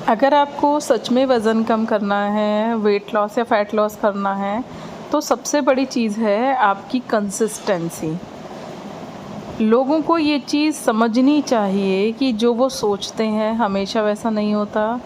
अगर आपको सच में वज़न कम करना है, वेट लॉस या फ़ैट लॉस करना है, तो सबसे बड़ी चीज़ है आपकी कंसिस्टेंसी। लोगों को ये चीज़ समझनी चाहिए कि जो वो सोचते हैं हमेशा वैसा नहीं होता।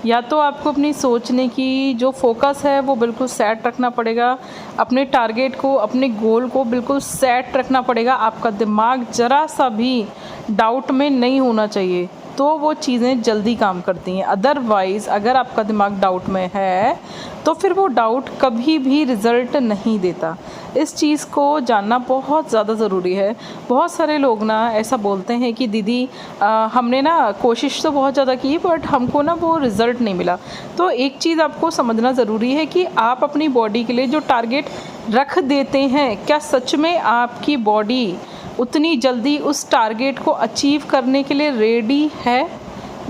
या तो आपको अपनी सोचने की जो फ़ोकस है वो बिल्कुल सेट रखना पड़ेगा, अपने टारगेट को, अपने गोल को बिल्कुल सेट रखना पड़ेगा। आपका दिमाग ज़रा-सा भी डाउट में नहीं होना चाहिए, तो वो चीज़ें जल्दी काम करती हैं। अदरवाइज़ अगर आपका दिमाग डाउट में है, तो फिर वो डाउट कभी भी रिज़ल्ट नहीं देता। इस चीज़ को जानना बहुत ज़्यादा ज़रूरी है। बहुत सारे लोग ना ऐसा बोलते हैं कि दीदी हमने ना कोशिश तो बहुत ज़्यादा की बट हमको ना वो रिज़ल्ट नहीं मिला। तो एक चीज़ आपको समझना ज़रूरी है कि आप अपनी बॉडी के लिए जो टारगेट रख देते हैं, क्या सच में आपकी बॉडी उतनी जल्दी उस टारगेट को अचीव करने के लिए रेडी है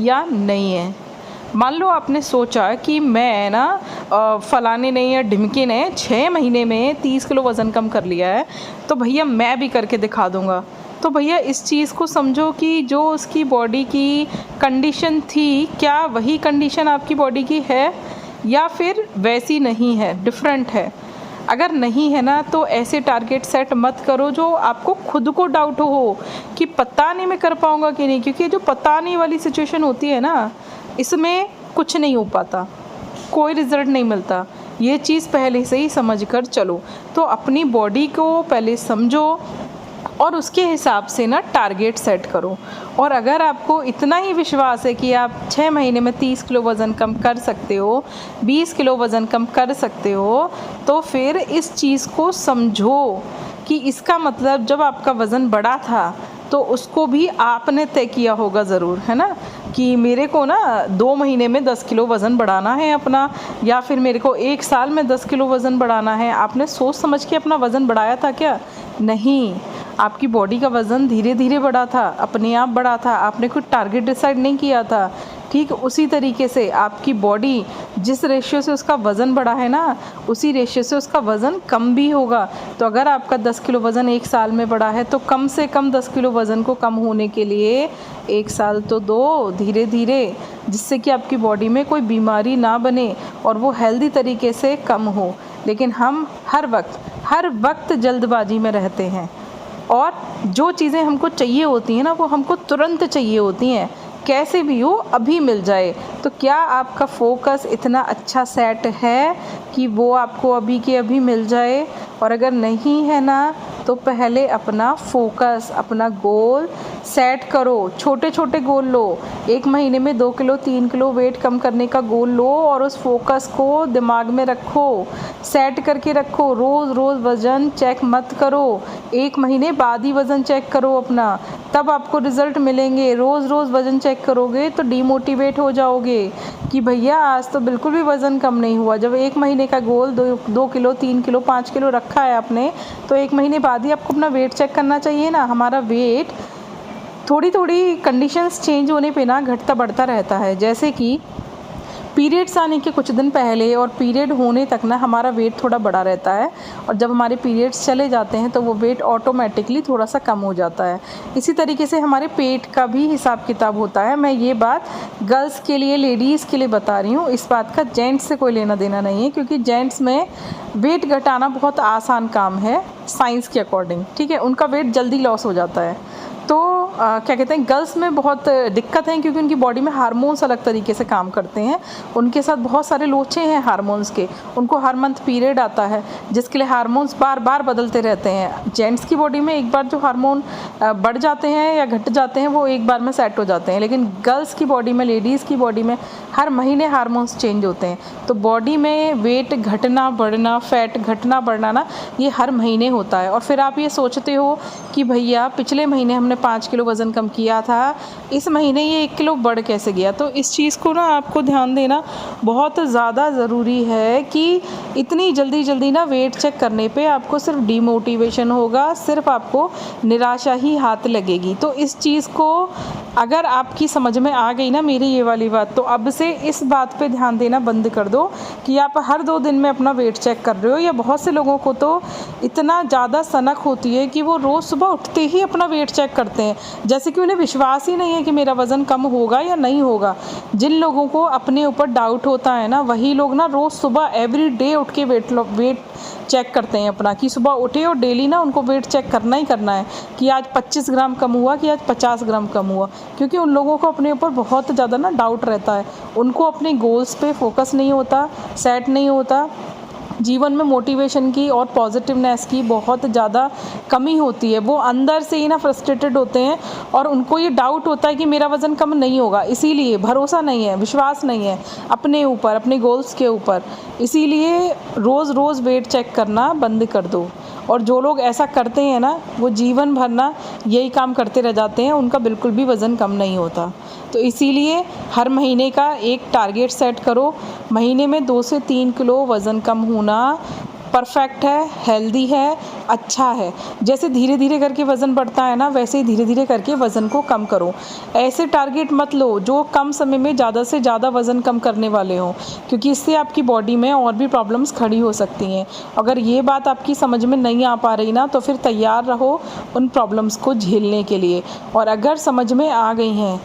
या नहीं है। मान लो आपने सोचा कि मैं ना फलाने ने या ढिमके ने 6 महीने में 30 किलो वज़न कम कर लिया है, तो भैया मैं भी करके दिखा दूँगा। तो भैया इस चीज़ को समझो कि जो उसकी बॉडी की कंडीशन थी, क्या वही कंडीशन आपकी बॉडी की है या फिर वैसी नहीं है, डिफरेंट है। अगर नहीं है ना, तो ऐसे टारगेट सेट मत करो जो आपको खुद को डाउट हो कि पता नहीं मैं कर पाऊँगा कि नहीं, क्योंकि जो पता नहीं वाली सिचुएशन होती है ना, इसमें कुछ नहीं हो पाता, कोई रिज़ल्ट नहीं मिलता। ये चीज़ पहले से ही समझ कर चलो। तो अपनी बॉडी को पहले समझो और उसके हिसाब से ना टारगेट सेट करो। और अगर आपको इतना ही विश्वास है कि आप 6 महीने में 30 किलो वज़न कम कर सकते हो, 20 किलो वज़न कम कर सकते हो, तो फिर इस चीज़ को समझो कि इसका मतलब जब आपका वज़न बढ़ा था तो उसको भी आपने तय किया होगा ज़रूर, है ना, कि मेरे को ना 2 महीने में 10 किलो वज़न बढ़ाना है अपना, या फिर मेरे को 1 साल में 10 किलो वज़न बढ़ाना है। आपने सोच समझ के अपना वज़न बढ़ाया था क्या? नहीं, आपकी बॉडी का वज़न धीरे धीरे बढ़ा था, अपने आप बढ़ा था, आपने कोई टारगेट डिसाइड नहीं किया था। ठीक उसी तरीके से आपकी बॉडी जिस रेशियो से उसका वज़न बढ़ा है ना, उसी रेशियो से उसका वज़न कम भी होगा। तो अगर आपका 10 किलो वज़न 1 साल में बढ़ा है, तो कम से कम 10 किलो वज़न को कम होने के लिए 1 साल तो दो धीरे धीरे, जिससे कि आपकी बॉडी में कोई बीमारी ना बने और वो हेल्दी तरीके से कम हो। लेकिन हम हर वक्त जल्दबाजी में रहते हैं और जो चीज़ें हमको चाहिए होती हैं ना, वो हमको तुरंत चाहिए होती हैं, कैसे भी हो अभी मिल जाए। तो क्या आपका फोकस इतना अच्छा सेट है कि वो आपको अभी के अभी मिल जाए? और अगर नहीं है ना, तो पहले अपना फोकस, अपना गोल सेट करो। छोटे छोटे गोल लो, 1 महीने में 2 किलो 3 किलो वेट कम करने का गोल लो और उस फोकस को दिमाग में रखो, सेट करके रखो। रोज़ रोज़ वज़न चेक मत करो, 1 महीने बाद ही वज़न चेक करो अपना, तब आपको रिज़ल्ट मिलेंगे। रोज़ रोज़ वज़न चेक करोगे तो डीमोटिवेट हो जाओगे कि भैया आज तो बिल्कुल भी वज़न कम नहीं हुआ। जब 1 महीने का गोल 2 किलो 3 किलो 5 किलो रखा है आपने, तो 1 महीने बाद ही आपको अपना वेट चेक करना चाहिए ना। हमारा वेट थोड़ी थोड़ी कंडीशंस चेंज होने पे ना घटता बढ़ता रहता है। जैसे कि पीरियड्स आने के कुछ दिन पहले और पीरियड होने तक ना हमारा वेट थोड़ा बढ़ा रहता है, और जब हमारे पीरियड्स चले जाते हैं तो वो वेट ऑटोमेटिकली थोड़ा सा कम हो जाता है। इसी तरीके से हमारे पेट का भी हिसाब किताब होता है। मैं ये बात गर्ल्स के लिए, लेडीज़ के लिए बता रही हूँ, इस बात का जेंट्स से कोई लेना देना नहीं है, क्योंकि जेंट्स में वेट घटाना बहुत आसान काम है साइंस के अकॉर्डिंग। ठीक है, उनका वेट जल्दी लॉस हो जाता है। तो क्या कहते हैं, गर्ल्स में बहुत दिक्कत है, क्योंकि उनकी बॉडी में हार्मोन्स अलग तरीके से काम करते हैं। उनके साथ बहुत सारे लोचे हैं हार्मोन्स के। उनको हर मंथ पीरियड आता है, जिसके लिए हार्मोन्स बार बार बदलते रहते हैं। जेंट्स की बॉडी में एक बार जो हार्मोन बढ़ जाते हैं या घट जाते हैं, वो एक बार में सेट हो जाते हैं। लेकिन गर्ल्स की बॉडी में, लेडीज़ की बॉडी में हर महीने हार्मोन्स चेंज होते हैं। तो बॉडी में वेट घटना बढ़ना, फैट घटना बढ़ना ना, ये हर महीने होता है। और फिर आप ये सोचते हो कि भैया पिछले महीने हमने 5 किलो वज़न कम किया था, इस महीने ये 1 किलो बढ़ कैसे गया। तो इस चीज़ को ना आपको ध्यान देना बहुत ज़्यादा ज़रूरी है कि इतनी जल्दी ना वेट चेक करने पे आपको सिर्फ डीमोटिवेशन होगा, सिर्फ आपको निराशा ही हाथ लगेगी। तो इस चीज़ को अगर आपकी समझ में आ गई ना मेरी ये वाली बात, तो अब से इस बात पे ध्यान देना बंद कर दो कि आप हर 2 दिन में अपना वेट चेक कर रहे हो। या बहुत से लोगों को तो इतना ज़्यादा सनक होती है कि वो रोज़ सुबह उठते ही अपना वेट चेक करते हैं। जैसे कि उन्हें विश्वास ही नहीं है कि मेरा वज़न कम होगा या नहीं होगा। जिन लोगों को अपने ऊपर डाउट होता है ना, वही लोग ना रोज़ सुबह एवरी डे उठ के वेट चेक करते हैं अपना, कि सुबह उठे और डेली ना उनको वेट चेक करना ही करना है कि आज 25 ग्राम कम हुआ कि आज 50 ग्राम कम हुआ। क्योंकि उन लोगों को अपने ऊपर बहुत ज़्यादा ना डाउट रहता है, उनको अपने गोल्स पे फोकस नहीं होता, सेट नहीं होता, जीवन में मोटिवेशन की और पॉजिटिवनेस की बहुत ज़्यादा कमी होती है। वो अंदर से ही ना फ्रस्ट्रेटेड होते हैं और उनको ये डाउट होता है कि मेरा वज़न कम नहीं होगा, इसीलिए भरोसा नहीं है, विश्वास नहीं है अपने ऊपर, अपने गोल्स के ऊपर। इसीलिए रोज़ रोज़ वेट चेक करना बंद कर दो। और जो लोग ऐसा करते हैं ना, वो जीवन भर ना यही काम करते रह जाते हैं, उनका बिल्कुल भी वज़न कम नहीं होता। तो इसीलिए हर महीने का एक टारगेट सेट करो। महीने में 2 से 3 किलो वज़न कम होना परफेक्ट है, हेल्दी है, अच्छा है। जैसे धीरे धीरे करके वज़न बढ़ता है ना, वैसे ही धीरे धीरे करके वज़न को कम करो। ऐसे टारगेट मत लो जो कम समय में ज़्यादा से ज़्यादा वज़न कम करने वाले हों, क्योंकि इससे आपकी बॉडी में और भी प्रॉब्लम्स खड़ी हो सकती हैं। अगर ये बात आपकी समझ में नहीं आ पा रही ना, तो फिर तैयार रहो उन प्रॉब्लम्स को झेलने के लिए। और अगर समझ में आ गई हैं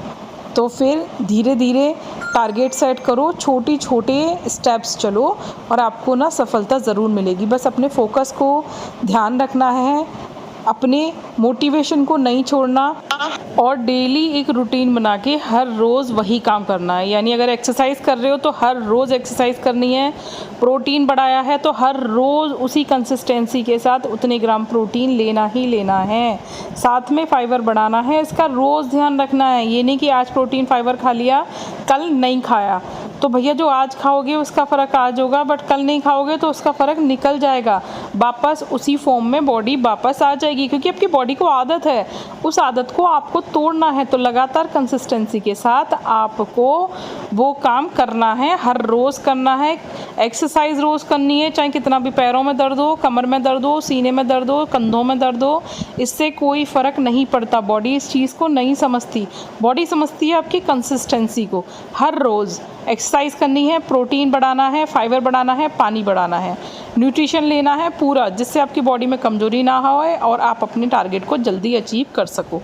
तो फिर धीरे धीरे टारगेट सेट करो, छोटे छोटे स्टेप्स चलो और आपको ना सफलता ज़रूर मिलेगी। बस अपने फोकस को ध्यान रखना है, अपने मोटिवेशन को नहीं छोड़ना और डेली एक रूटीन बना के हर रोज़ वही काम करना है। यानी अगर एक्सरसाइज कर रहे हो तो हर रोज़ एक्सरसाइज करनी है, प्रोटीन बढ़ाया है तो हर रोज़ उसी कंसिस्टेंसी के साथ उतने ग्राम प्रोटीन लेना ही लेना है। साथ में फाइबर बढ़ाना है, इसका रोज़ ध्यान रखना है। ये नहीं कि आज प्रोटीन फाइबर खा लिया, कल नहीं खाया, तो भैया जो आज खाओगे उसका फ़र्क आज होगा, बट कल नहीं खाओगे तो उसका फ़र्क निकल जाएगा, वापस उसी फॉर्म में बॉडी वापस आ जाएगी। क्योंकि आपकी बॉडी को आदत है, उस आदत को आपको तोड़ना है। तो लगातार कंसिस्टेंसी के साथ आपको वो काम करना है, हर रोज़ करना है। एक्सरसाइज रोज़ करनी है, चाहे कितना भी पैरों में दर्द हो, कमर में दर्द हो, सीने में दर्द हो, कंधों में दर्द हो, इससे कोई फ़र्क नहीं पड़ता। बॉडी इस चीज़ को नहीं समझती, बॉडी समझती है आपकी कंसिस्टेंसी को। हर रोज़ एक्सरसाइज करनी है, प्रोटीन बढ़ाना है, फाइबर बढ़ाना है, पानी बढ़ाना है, न्यूट्रिशन लेना है पूरा, जिससे आपकी बॉडी में कमज़ोरी ना होए और आप अपने टारगेट को जल्दी अचीव कर सको।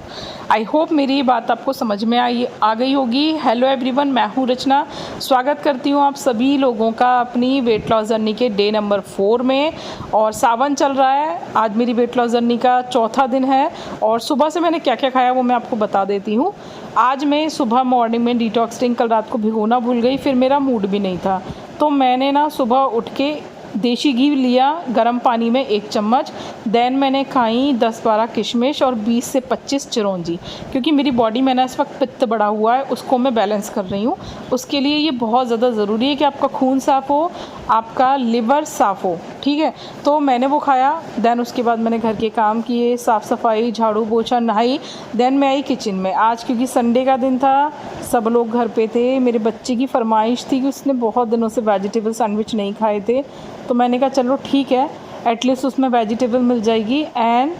आई होप मेरी ये बात आपको समझ में आ गई होगी। हेलो एवरीवन, मैं हूँ रचना। स्वागत करती हूँ आप सभी लोगों का अपनी वेट लॉस जर्नी के डे नंबर 4 में। और सावन चल रहा है, आज मेरी वेट लॉस जर्नी का चौथा दिन है। और सुबह से मैंने क्या क्या खाया वो मैं आपको बता देती हूँ। आज मैं सुबह मॉर्निंग में डिटॉक्स ड्रिंक कल रात को भिगोना भूल गई, फिर मेरा मूड भी नहीं था, तो मैंने ना सुबह उठ के देसी घी लिया गर्म पानी में 1 चम्मच, देन मैंने खाई 10-12 किशमिश और 20 से 25 चिरौंजी। क्योंकि मेरी बॉडी में ना इस वक्त पित्त बढ़ा हुआ है, उसको मैं बैलेंस कर रही हूँ। उसके लिए ये बहुत ज़्यादा ज़रूरी है कि आपका खून साफ़ हो, आपका लिवर साफ़ हो, ठीक है। तो मैंने वो खाया, देन उसके बाद मैंने घर के काम किए, साफ़ सफाई, झाड़ू पोछा, नहाई, देन मैं आई किचन में। आज क्योंकि संडे का दिन था, सब लोग घर पे थे, मेरे बच्चे की फरमाइश थी कि उसने बहुत दिनों से वेजिटेबल सैंडविच नहीं खाए थे, तो मैंने कहा चलो ठीक है, एटलीस्ट उसमें वेजिटेबल मिल जाएगी एंड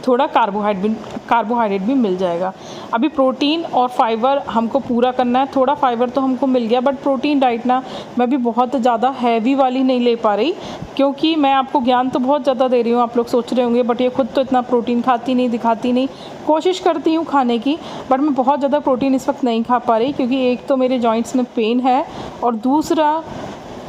थोड़ा कार्बोहाइड्रेट भी मिल जाएगा। अभी प्रोटीन और फाइबर हमको पूरा करना है। थोड़ा फाइबर तो हमको मिल गया, बट प्रोटीन डाइट ना मैं भी बहुत ज़्यादा हैवी वाली नहीं ले पा रही, क्योंकि मैं आपको ज्ञान तो बहुत ज़्यादा दे रही हूँ, आप लोग सोच रहे होंगे बट ये खुद तो इतना प्रोटीन खाती नहीं, दिखाती नहीं। कोशिश करती हूँ खाने की, बट मैं बहुत ज़्यादा प्रोटीन इस वक्त नहीं खा पा रही, क्योंकि एक तो मेरे जॉइंट्स में पेन है और दूसरा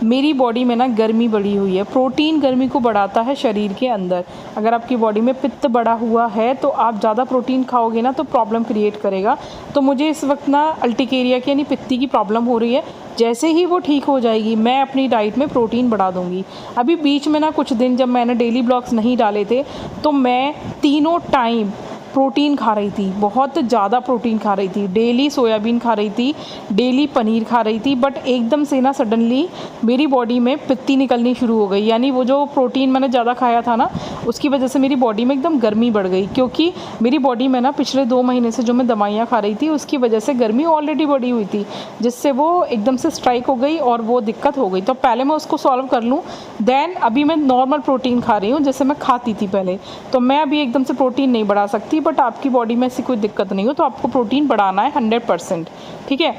मेरी बॉडी में ना गर्मी बढ़ी हुई है। प्रोटीन गर्मी को बढ़ाता है शरीर के अंदर। अगर आपकी बॉडी में पित्त बढ़ा हुआ है तो आप ज़्यादा प्रोटीन खाओगे ना तो प्रॉब्लम क्रिएट करेगा। तो मुझे इस वक्त ना अल्टीकेरिया की यानी पित्ती की प्रॉब्लम हो रही है। जैसे ही वो ठीक हो जाएगी मैं अपनी डाइट में प्रोटीन बढ़ा दूँगी। अभी बीच में ना कुछ दिन जब मैंने डेली ब्लॉग्स नहीं डाले थे तो मैं तीनों टाइम प्रोटीन खा रही थी, बहुत ज़्यादा प्रोटीन खा रही थी। डेली सोयाबीन खा रही थी, डेली पनीर खा रही थी, बट एकदम से ना सडनली मेरी बॉडी में पित्ती निकलनी शुरू हो गई। यानी वो जो प्रोटीन मैंने ज़्यादा खाया था ना, उसकी वजह से मेरी बॉडी में एकदम गर्मी बढ़ गई। क्योंकि मेरी बॉडी में ना पिछले 2 महीने से जो मैं दवाइयाँ खा रही थी उसकी वजह से गर्मी ऑलरेडी बढ़ी हुई थी, जिससे वो एकदम से स्ट्राइक हो गई और वो दिक्कत हो गई। तो पहले मैं उसको सॉल्व कर लूँ, देन अभी मैं नॉर्मल प्रोटीन खा रही हूँ जैसे मैं खाती थी पहले। तो मैं अभी एकदम से प्रोटीन नहीं बढ़ा सकती, बट आपकी बॉडी में ऐसी कोई दिक्कत नहीं हो तो आपको प्रोटीन बढ़ाना है 100%, ठीक है।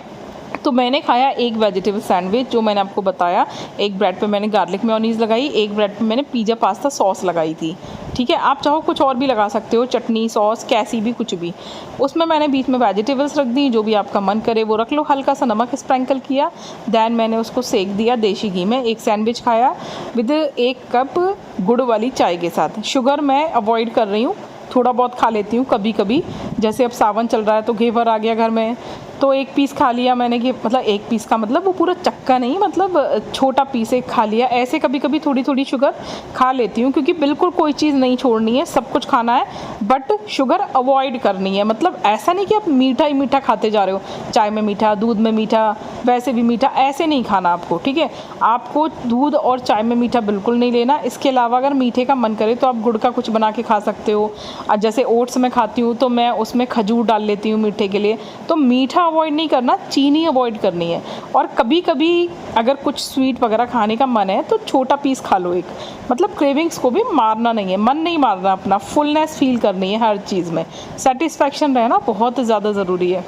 तो मैंने खाया एक वेजिटेबल सैंडविच जो मैंने आपको बताया, एक ब्रेड पे मैंने गार्लिक मेयोनीज़ लगाई, एक ब्रेड पे मैंने पिज़्ज़ा पास्ता सॉस लगाई थी, ठीक है। आप चाहो कुछ और भी लगा सकते हो, चटनी सॉस कैसी भी कुछ भी। उसमें मैंने बीच में वेजिटेबल्स रख दी, जो भी आपका मन करे वो रख लो, हल्का सा नमक स्प्रिंकल किया, दैन मैंने उसको सेक दिया देसी घी में। एक सैंडविच खाया विद 1 कप गुड़ वाली चाय के साथ। शुगर मैं अवॉइड कर रही हूँ, थोड़ा बहुत खा लेती हूँ कभी कभी, जैसे अब सावन चल रहा है तो घेवर आ गया घर में, तो 1 पीस खा लिया मैंने, कि मतलब 1 पीस का मतलब वो पूरा चक्का नहीं, मतलब छोटा पीस एक खा लिया। ऐसे कभी कभी थोड़ी थोड़ी शुगर खा लेती हूँ, क्योंकि बिल्कुल कोई चीज़ नहीं छोड़नी है, सब कुछ खाना है, बट शुगर अवॉइड करनी है। मतलब ऐसा नहीं कि आप मीठा ही मीठा खाते जा रहे हो, चाय में मीठा, दूध में मीठा, वैसे भी मीठा, ऐसे नहीं खाना आपको, ठीक है। आपको दूध और चाय में मीठा बिल्कुल नहीं लेना। इसके अलावा अगर मीठे का मन करे तो आप गुड़ का कुछ बना के खा सकते हो। जैसे ओट्स में खाती हूँ तो मैं उसमें खजूर डाल लेती हूँ मीठे के लिए। तो मीठा अवॉइड नहीं करना, चीनी अवॉइड करनी है। और कभी कभी अगर कुछ स्वीट वगैरह खाने का मन है तो छोटा पीस खा लो एक, मतलब क्रेविंग्स को भी मारना नहीं है, मन नहीं मारना अपना, फुलनेस फील करनी है हर चीज़ में, सेटिस्फैक्शन रहना बहुत ज़्यादा ज़रूरी है,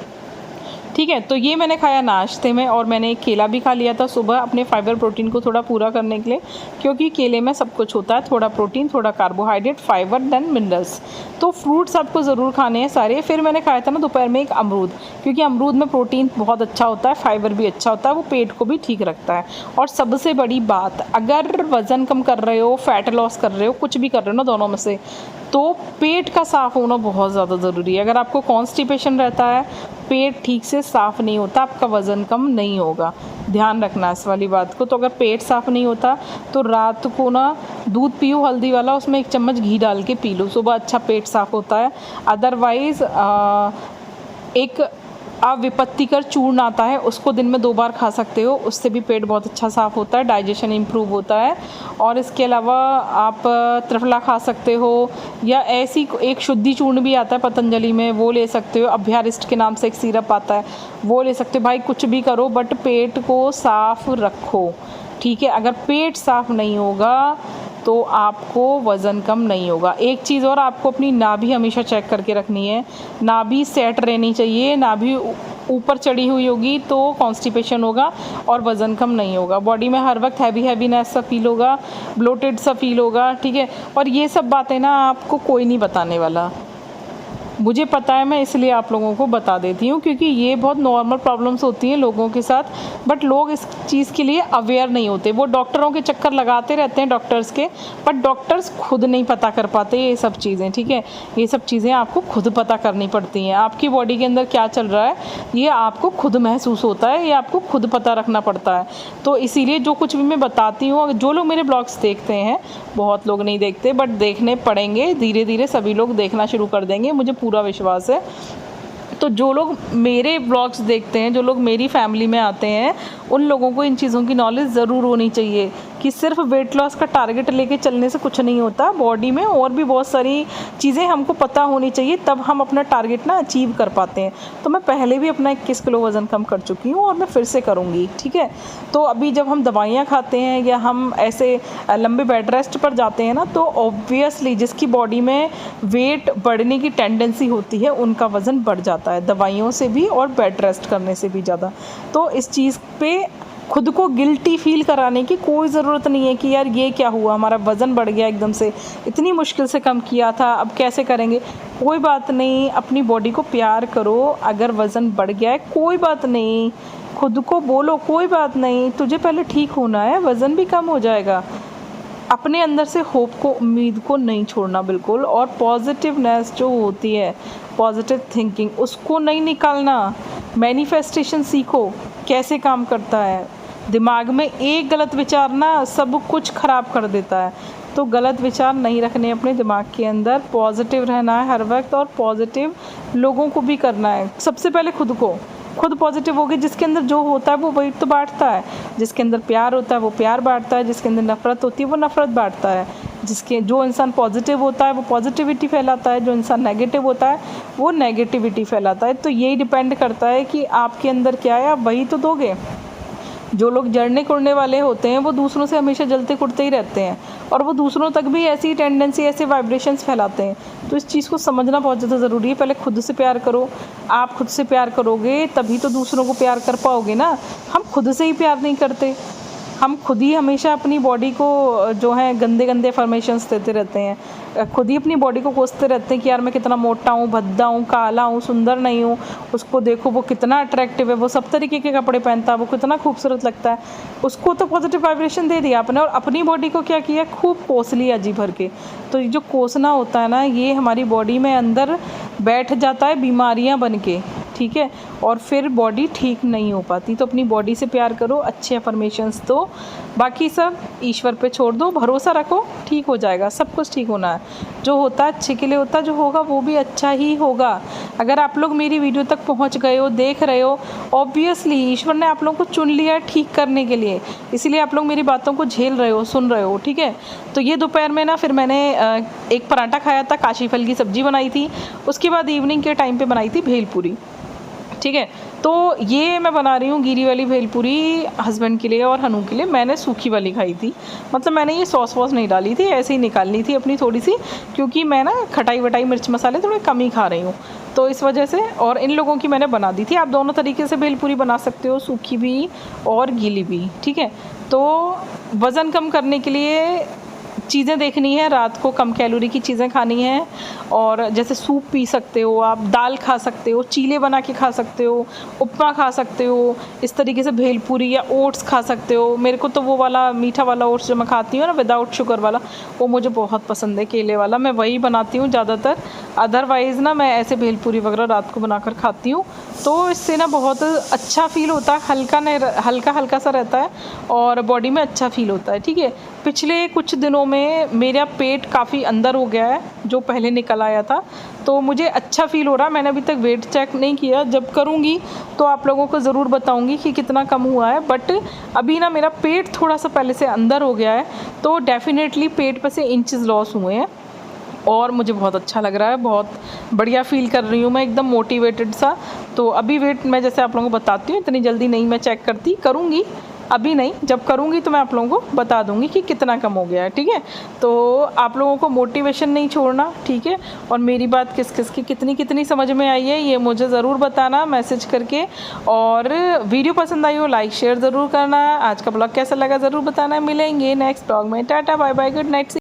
ठीक है। तो ये मैंने खाया नाश्ते में, और मैंने एक केला भी खा लिया था सुबह अपने फाइबर प्रोटीन को थोड़ा पूरा करने के लिए, क्योंकि केले में सब कुछ होता है, थोड़ा प्रोटीन, थोड़ा कार्बोहाइड्रेट, फाइबर, देन मिनरल्स। तो फ्रूट्स आपको ज़रूर खाने हैं सारे। फिर मैंने खाया था ना दोपहर में एक अमरूद, क्योंकि अमरूद में प्रोटीन बहुत अच्छा होता है, फाइबर भी अच्छा होता है, वो पेट को भी ठीक रखता है। और सबसे बड़ी बात, अगर वज़न कम कर रहे हो, फैट लॉस कर रहे हो, कुछ भी कर रहे हो ना दोनों में से, तो पेट का साफ़ होना बहुत ज़्यादा ज़रूरी है। अगर आपको कॉन्स्टिपेशन रहता है, पेट ठीक से साफ़ नहीं होता, आपका वज़न कम नहीं होगा, ध्यान रखना इस वाली बात को। तो अगर पेट साफ़ नहीं होता तो रात को ना दूध पियो हल्दी वाला, उसमें 1 चम्मच घी डाल के पी लो, सुबह अच्छा पेट साफ़ होता है। अदरवाइज़ एक अविपत्तिकर चूर्ण आता है, उसको दिन में 2 बार खा सकते हो, उससे भी पेट बहुत अच्छा साफ़ होता है, डाइजेशन इम्प्रूव होता है। और इसके अलावा आप त्रिफला खा सकते हो, या ऐसी एक शुद्धि चूर्ण भी आता है पतंजलि में, वो ले सकते हो। अभ्यारिष्ट के नाम से एक सिरप आता है, वो ले सकते हो। भाई कुछ भी करो बट पेट को साफ़ रखो, ठीक है। अगर पेट साफ़ नहीं होगा तो आपको वज़न कम नहीं होगा। एक चीज़ और, आपको अपनी नाभि हमेशा चेक करके रखनी है, नाभि सेट रहनी चाहिए। नाभि ऊपर चढ़ी हुई होगी तो कॉन्स्टिपेशन होगा और वज़न कम नहीं होगा। बॉडी में हर वक्त हैवीनेस सा फील होगा, ब्लोटेड सा फील होगा, ठीक है। और ये सब बातें ना आपको कोई नहीं बताने वाला, मुझे पता है, मैं इसलिए आप लोगों को बता देती हूँ, क्योंकि ये बहुत नॉर्मल प्रॉब्लम्स होती हैं लोगों के साथ, बट लोग इस चीज़ के लिए अवेयर नहीं होते। वो डॉक्टरों के चक्कर लगाते रहते हैं डॉक्टर्स के, बट डॉक्टर्स खुद नहीं पता कर पाते ये सब चीज़ें, ठीक है। ये सब चीज़ें आपको खुद पता करनी पड़ती हैं। आपकी बॉडी के अंदर क्या चल रहा है ये आपको खुद महसूस होता है, ये आपको खुद पता रखना पड़ता है। तो इसीलिए जो कुछ भी मैं बताती हूँ, जो लोग मेरे ब्लॉग्स देखते हैं, बहुत लोग नहीं देखते बट देखने पड़ेंगे, धीरे धीरे सभी लोग देखना शुरू कर देंगे, मुझे पूरा विश्वास है। तो जो लोग मेरे ब्लॉग्स देखते हैं, जो लोग मेरी फैमिली में आते हैं, उन लोगों को इन चीज़ों की नॉलेज ज़रूर होनी चाहिए कि सिर्फ वेट लॉस का टारगेट लेके चलने से कुछ नहीं होता। बॉडी में और भी बहुत सारी चीज़ें हमको पता होनी चाहिए, तब हम अपना टारगेट ना अचीव कर पाते हैं। तो मैं पहले भी अपना 21 किलो वज़न कम कर चुकी हूँ और मैं फिर से करूँगी, ठीक है। तो अभी जब हम दवाइयाँ खाते हैं या हम ऐसे लंबे बेड रेस्ट पर जाते हैं ना, तो ऑब्वियसली जिसकी बॉडी में वेट बढ़ने की टेंडेंसी होती है उनका वज़न बढ़ जाता है, दवाइयों से भी और बेड रेस्ट करने से भी ज़्यादा। तो इस चीज़ पे खुद को गिल्टी फील कराने की कोई ज़रूरत नहीं है कि यार ये क्या हुआ, हमारा वज़न बढ़ गया एकदम से, इतनी मुश्किल से कम किया था, अब कैसे करेंगे। कोई बात नहीं, अपनी बॉडी को प्यार करो। अगर वज़न बढ़ गया है कोई बात नहीं, खुद को बोलो कोई बात नहीं, तुझे पहले ठीक होना है, वज़न भी कम हो जाएगा। अपने अंदर से होप को, उम्मीद को नहीं छोड़ना बिल्कुल। और पॉजिटिवनेस जो होती है, पॉजिटिव थिंकिंग, उसको नहीं निकालना। मैनिफेस्टेशन सीखो कैसे काम करता है। दिमाग में एक गलत विचार ना सब कुछ ख़राब कर देता है, तो गलत विचार नहीं रखने अपने दिमाग के अंदर, पॉजिटिव रहना है हर वक्त, और पॉजिटिव लोगों को भी करना है। सबसे पहले खुद पॉजिटिव होगी, जिसके अंदर जो होता है वो वही तो बांटता है, जिसके अंदर प्यार होता है वो प्यार बांटता है, जिसके अंदर नफ़रत होती है वो नफ़रत बांटता है। जो इंसान पॉजिटिव होता है वो पॉजिटिविटी फैलाता है, जो इंसान नेगेटिव होता है वो नेगेटिविटी फैलाता है। तो यही डिपेंड करता है कि आपके अंदर क्या है, आप वही तो दोगे। जो लोग जड़ने कुड़ने वाले होते हैं वो दूसरों से हमेशा जलते कुड़ते ही रहते हैं, और वो दूसरों तक भी ऐसी टेंडेंसी, ऐसे वाइब्रेशंस फैलाते हैं। तो इस चीज़ को समझना बहुत ज़्यादा ज़रूरी है। पहले खुद से प्यार करो, आप खुद से प्यार करोगे तभी तो दूसरों को प्यार कर पाओगे ना। हम खुद से ही प्यार नहीं करते, हम खुद ही हमेशा अपनी बॉडी को जो है गंदे गंदे अफर्मेशंस देते रहते हैं, खुद ही अपनी बॉडी को कोसते रहते हैं कि यार मैं कितना मोटा हूँ, भद्दा हूँ, काला हूँ, सुंदर नहीं हूँ, उसको देखो वो कितना अट्रैक्टिव है, वो सब तरीके के कपड़े पहनता है, वो कितना खूबसूरत लगता है। उसको तो पॉजिटिव वाइब्रेशन दे दिया आपने और अपनी बॉडी को क्या किया, खूब कोस लिया जी भर के। तो ये जो कोसना होता है ना, ये हमारी बॉडी में अंदर बैठ जाता है बीमारियाँ बन के, ठीक है, और फिर बॉडी ठीक नहीं हो पाती। तो अपनी बॉडी से प्यार करो, अच्छे अफर्मेशंस दो, बाकी सब ईश्वर पे छोड़ दो, भरोसा रखो, ठीक हो जाएगा, सब कुछ ठीक होना है। जो होता है अच्छे के लिए होता है, जो होगा वो भी अच्छा ही होगा। अगर आप लोग मेरी वीडियो तक पहुंच गए हो, देख रहे हो, ऑब्वियसली ईश्वर ने आप लोगों को चुन लिया है ठीक करने के लिए, इसीलिए आप लोग मेरी बातों को झेल रहे हो, सुन रहे हो, ठीक है। तो ये दोपहर में ना फिर मैंने एक पराठा खाया था, काशी फल की सब्जी बनाई थी, उसके बाद इवनिंग के टाइम पे बनाई थी भेलपूरी, ठीक है। तो ये मैं बना रही हूँ गीरी वाली भेलपूरी हस्बैंड के लिए और हनु के लिए। मैंने सूखी वाली खाई थी, मतलब मैंने ये सॉस वॉस नहीं डाली थी, ऐसे ही निकालनी थी अपनी थोड़ी सी, क्योंकि मैं ना खटाई वटाई मिर्च मसाले थोड़े कम ही खा रही हूँ, तो इस वजह से। और इन लोगों की मैंने बना दी थी। आप दोनों तरीके से भेलपूरी बना सकते हो, सूखी भी और गीली भी, ठीक है। तो वज़न कम करने के लिए चीज़ें देखनी है, रात को कम कैलोरी की चीज़ें खानी है, और जैसे सूप पी सकते हो आप, दाल खा सकते हो, चीले बना के खा सकते हो, उपमा खा सकते हो, इस तरीके से भेलपूरी, या ओट्स खा सकते हो। मेरे को तो वो वाला मीठा वाला ओट्स जो मैं खाती हूँ ना विदाउट शुगर वाला, वो मुझे बहुत पसंद है, केले वाला, मैं वही बनाती हूँ ज़्यादातर। अदरवाइज़ ना मैं ऐसे भेलपूरी वगैरह रात को बनाकर खाती हूँ, तो इससे ना बहुत अच्छा फ़ील होता है, हल्का हल्का सा रहता है और बॉडी में अच्छा फ़ील होता है, ठीक है। पिछले कुछ दिनों में मेरा पेट काफ़ी अंदर हो गया है, जो पहले निकल आया था, तो मुझे अच्छा फ़ील हो रहा है। मैंने अभी तक वेट चेक नहीं किया, जब करूँगी तो आप लोगों को ज़रूर बताऊँगी कि कितना कम हुआ है। बट अभी ना मेरा पेट थोड़ा सा पहले से अंदर हो गया है, तो डेफिनेटली पेट पे से इंचेस लॉस हुए हैं और मुझे बहुत अच्छा लग रहा है, बहुत बढ़िया फ़ील कर रही हूँ मैं, एकदम मोटिवेटेड सा। तो अभी वेट मैं जैसे आप लोगों को बताती हूँ, इतनी जल्दी नहीं मैं चेक करती, करूँगी अभी नहीं, जब करूँगी तो मैं आप लोगों को बता दूँगी कि कितना कम हो गया है, ठीक है। तो आप लोगों को मोटिवेशन नहीं छोड़ना, ठीक है। और मेरी बात किस किस की कितनी कितनी समझ में आई है ये मुझे ज़रूर बताना मैसेज करके, और वीडियो पसंद आई हो लाइक शेयर ज़रूर करना। आज का ब्लॉग कैसा लगा ज़रूर बताना। मिलेंगे नेक्स्ट ब्लॉग में, tata bye bye, good night.